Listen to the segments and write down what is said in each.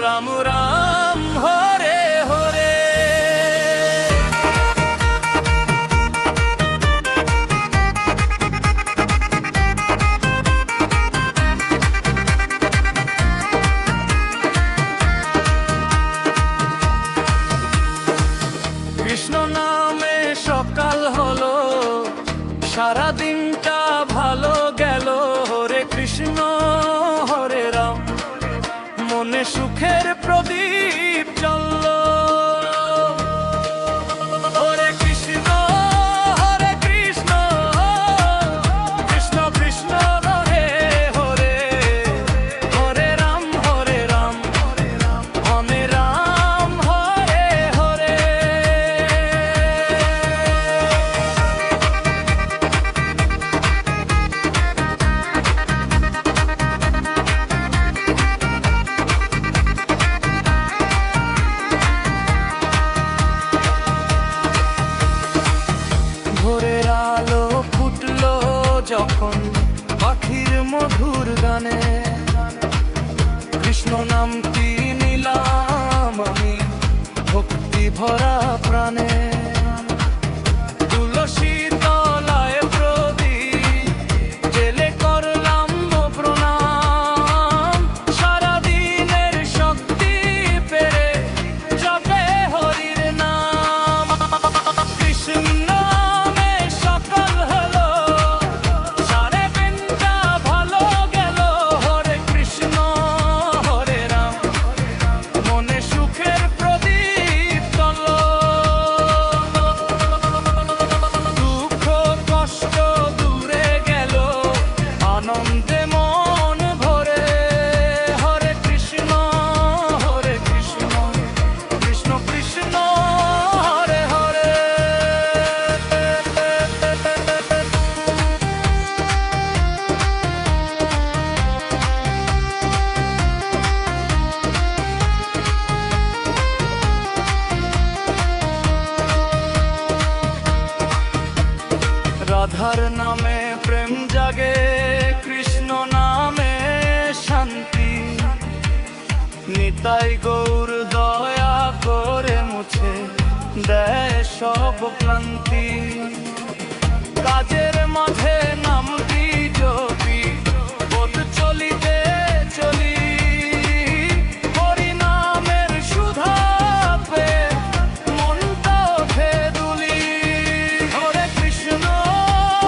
রাম রাম হরে হরে। কৃষ্ণ নামে সকাল হলো, সারা দিনটা ভালো গেল। হরে কৃষ্ণ হরে রাম, মনে সুখের প্রদীপ জ্বলল। হরে কৃষ্ণ হরে কৃষ্ণ, কৃষ্ণ কৃষ্ণ হরে হরে, হরে রাম হরে রাম, হরে রাম হরে হরে। ভোরের আলো ফুটলো যখন পাখির মধুর গানে, কৃষ্ণ নামটি নিলাম আমি ভক্তি ভরা প্রাণে। তুলসী তলায় প্রদীপ জেলে করলাম প্রণাম, সারাদিনের শক্তি পেরে জপে হরির নাম। কৃষ্ণ আনন্দে মন ভরে। হরে কৃষ্ণ হরে কৃষ্ণ, কৃষ্ণ কৃষ্ণ হরে হরে। রাধার নামে প্রেম জাগে, কৃষ্ণ নামে শান্তি। নিতাই গৌর দয়া করে মুছে দেয় সব ক্লান্তি। কাজের মাঝে নামটি জপি, পথ চলিতে চলি, হরি নামের সুধা পেয়ে মনটা ওঠে দুলি। হরে কৃষ্ণ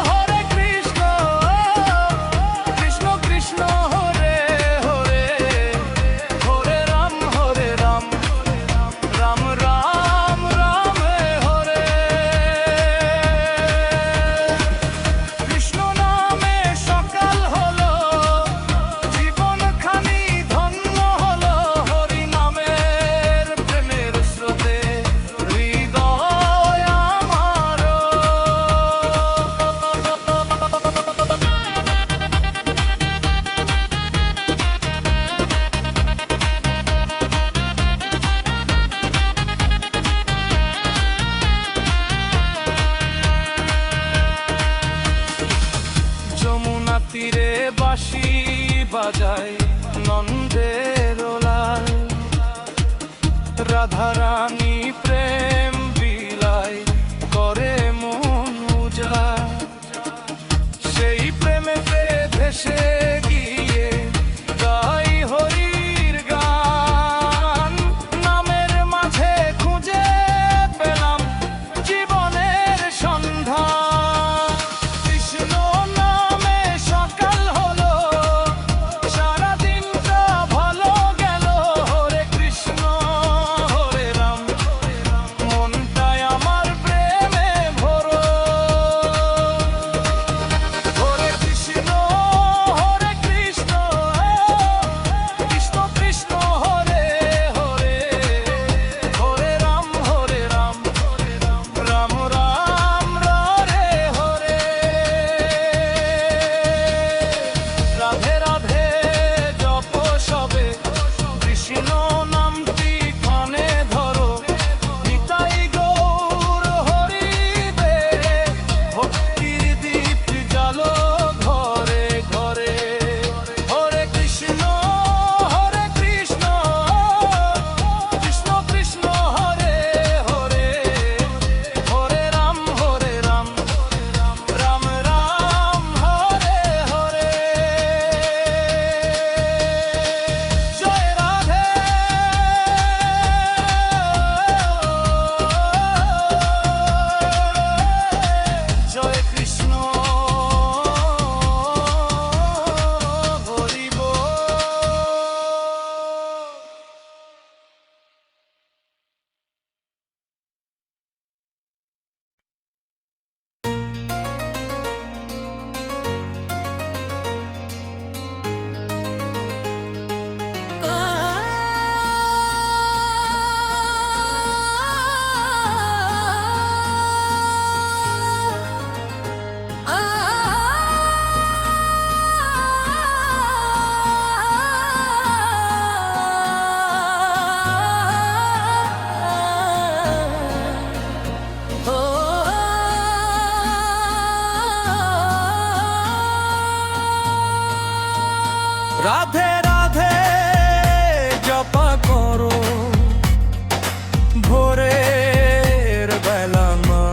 হরে কৃষ্ণ, কৃষ্ণ কৃষ্ণ হরে হরে, হরে রাম রাম রাম রামে হরে। কৃষ্ণ নামে সকাল হলো, জীবনখানি ধন্য হলো। হরি নামের প্রেমের স্রোতে হৃদয় আমার। যমুনা তীরে বাঁশি বাজায় নন্দের লাল, রাধা রানী প্রেম বিলায় করে মন উজাড়। সেই প্রেমেতে ভেসে গিয়ে গাই হরির গান, নামের মাঝে খুঁজে পেলাম জীবনের সন্ধান। কৃষ্ণ নামে সকাল হলো, সারা দিনটা ভালো গেল। হরে কৃষ্ণ হরে রাম, মনটাই আমার প্রেমে ভরো। হরে কৃষ্ণ রাধে রাধে জপা করো ভোরের বেলা মা।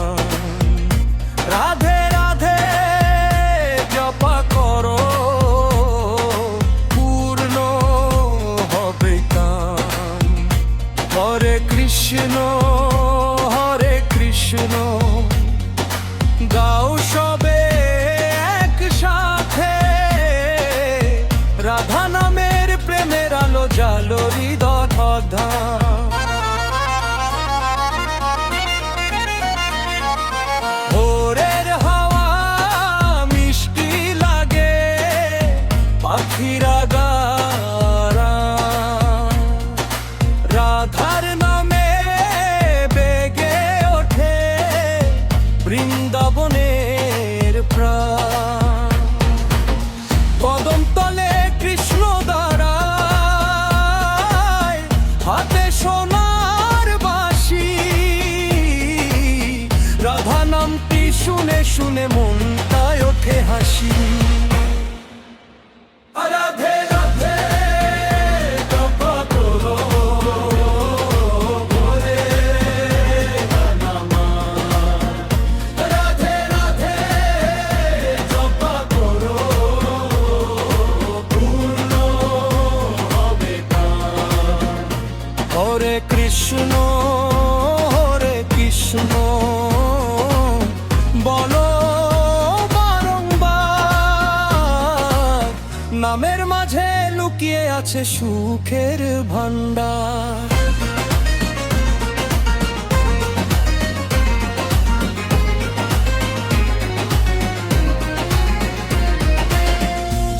রাধে রাধে জপা করো পূর্ণ হবে কাম। হরে কৃষ্ণ হরে কৃষ্ণ গাও সবে একসাথে। রাধা নামের প্রেমের আলো জালো হৃদয় ধা। ভোরের হাওয়া মিষ্টি লাগে পাখিরা গায়। রাধার নামে বেগে ওঠে বৃন্দাবনের প্রাণ। কদম তলে কৃষ্ণ দাঁড়ায় হাতে সোনার বাঁশি। রাধা নামটি শুনে শুনে মনটায় ওঠে হাসি। রাধে রাধে জপা করো ভোরের বেলা মা। রাধে রাধে জপা করো পূর্ণ হবে কাম। হরে কৃষ্ণ বলো বারংবার। নামের মাঝে লুকিয়ে আছে সুখের ভান্ডার।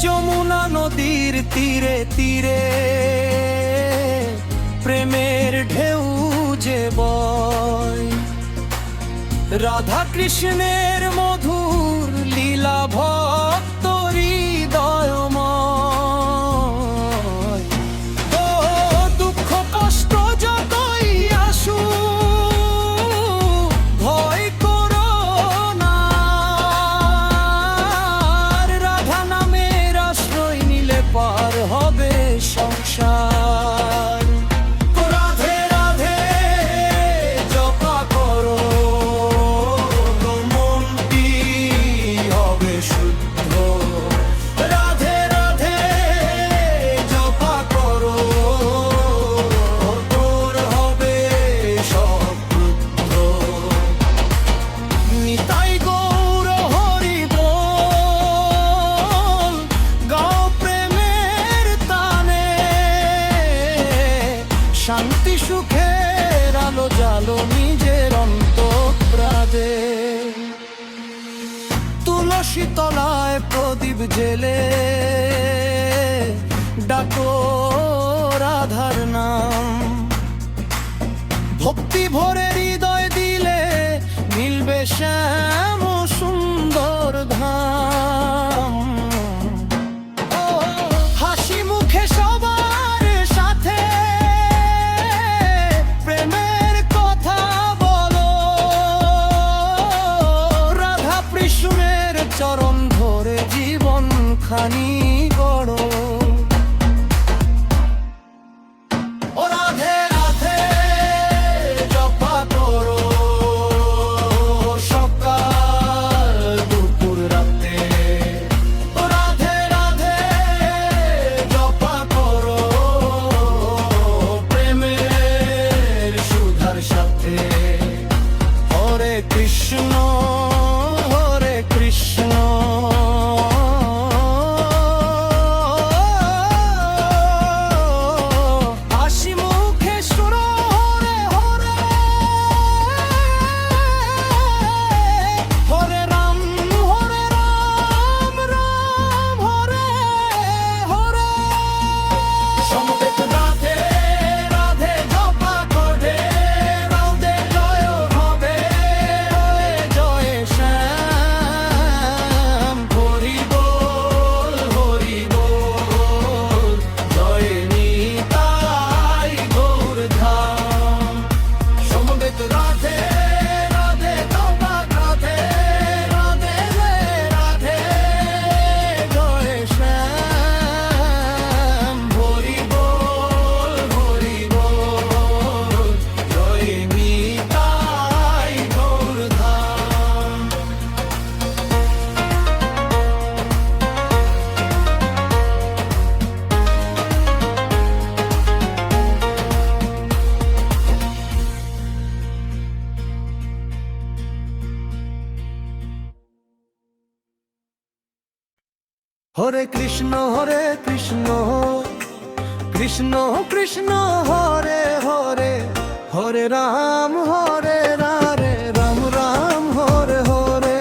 যমুনা নদীর তীরে তীরে প্রেমের ঢেউ যে বয়। রাধা কৃষ্ণের মধুর লীলা ভক্ত হৃদয়ময়। ও দুঃখ কষ্ট যতই আসুক ভয় করো না। রাধা নামের আশ্রয় নিলে পার হবে সংসার। রাধে রাধে জপা করো মনটি হবে শুদ্ধ। রাধে রাধে জপা করো তোর হবে সব বুদ্ধ। নিতাই গৌর হরি বল গাও প্রেমের তানে। শান্তি সুখের আলো জালো নিজের অন্তঃপ্রাণে। তুলসী তলায় প্রদীপ জেলে ডাকো রাধার নাম। ভক্তি ভরে হৃদয় দিলে মিলবে শ্যাম সুন্দর ধাম। ও হাসি মুখে সবার সাথে প্রেমের কথা বলো। রাধা কৃষ্ণের চরণ ধরে জীবন খানি গড়ো। ও রাধে রাধে জপা করো সকাল দুপুর রাতে। ও রাধে রাধে জপা করো প্রেমের সুধার সাথে। হরে কৃষ্ণ হরে কৃষ্ণ কৃষ্ণ কৃষ্ণ হরে হরে, হরে রাম রাম রাম হরে হরে।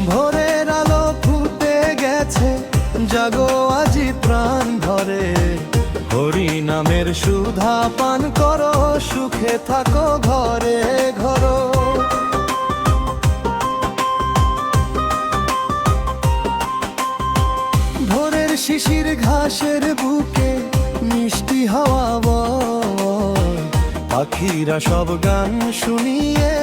ভোরের আলো ফুটে গেছে, জাগো আজি প্রাণ ভরে, হরি নামের সুধা পান করো, সুখে থাকো ঘরে ঘরো। ভোরের শিশির ঘাসের বুকে মিষ্টি হাওয়া বয়, পাখিরা সব গান শুনিয়ে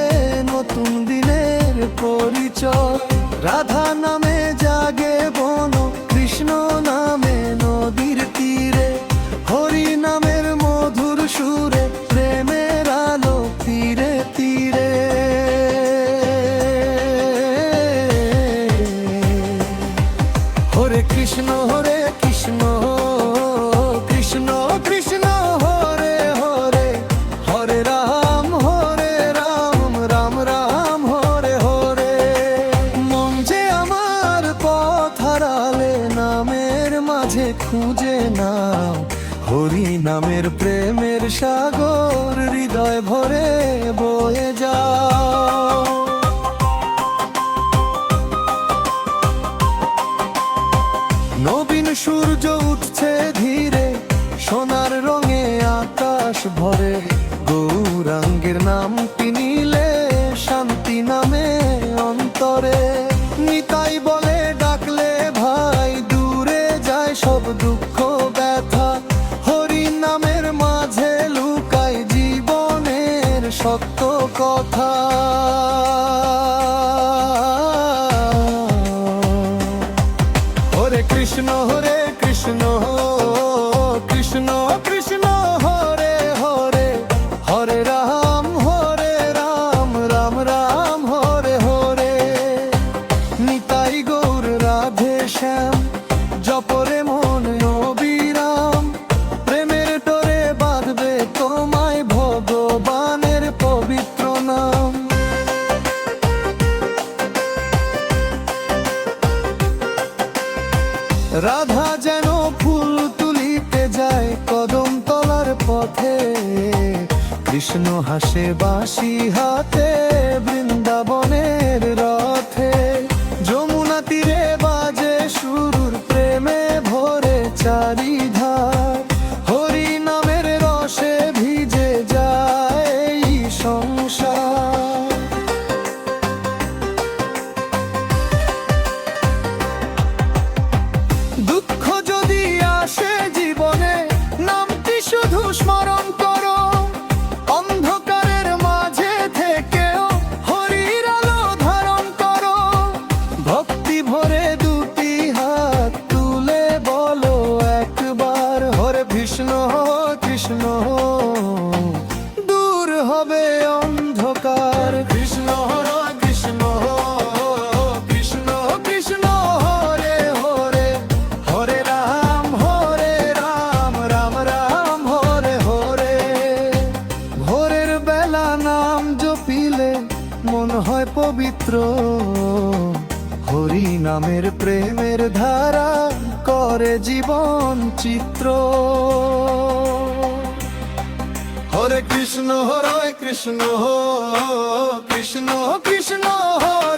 নতুন দিনের পরিচয়। রাধা নামে জাগে বন, কৃষ্ণ নামে নদীর তীরে, হরি নামের মধুর সুরে, প্রেমের আলো তীরে তীরে। হরে কৃষ্ণ কৃষ্ণ কৃষ্ণ হরে হরে, হরে রাম রাম রাম হরে হরে। মন যে আমার পথ হারালে, নামের মাঝে খুঁজে নাও, হরি নামের প্রেমের সাগর হৃদয় ভরে বয়ে যাও। নবীন সূর্য উঠছে ধীরে, সোনার রঙে আকাশ ভরে, গৌরাঙ্গের নামটি নিলে শান্তি নামে অন্তরে। নিতাই বলে ডাকলে ভাই, দূরে যায় সব দুঃখ ব্যথা, হরি নামের মাঝে লুকায় জীবনের সত্য কথা। হরে কৃষ্ণ কৃষ্ণ কৃষ্ণ হরে হরে, হরে রাম রাম রাম হরে হরে। নিতাই গৌর রাধে শ্যাম, জপরে মন অবিরাম, প্রেমের ডোরে বাঁধবে তোমায় ভগবানের পবিত্র নাম। রাধা যেন ফুল তুলিতে যায় কদম তলার পথে, কৃষ্ণ হাসে বাঁশি হাতে বৃন্দাবনের রথে। যমুনা তীরে বাজে সুর, প্রেমে ভরে চারিধার, হরি নামের রসে ভিজে যায় এই সংসার। দুঃখ যদি আসে জীবনে, নামটি শুধু স্মরণ করো, অন্ধকারের মাঝে থেকেও হরির আলো ধারণ করো। ভক্তি ভরে দুটি হাত তুলে বলো একবার, হরে কৃষ্ণ কৃষ্ণ, দূর হবে অন্ধকার। কৃষ্ণ কৃষ্ণ কৃষ্ণ কৃষ্ণ হরে হরে, হরে রাম রাম রাম হরে হরে। ভোরের বেলা নাম জপিলে মন হয় পবিত্র, হরি নামের প্রেমের ধারা করে জীবন চিত্র। হরে কৃষ্ণ কৃষ্ণ কৃষ্ণ কৃষ্ণ হরে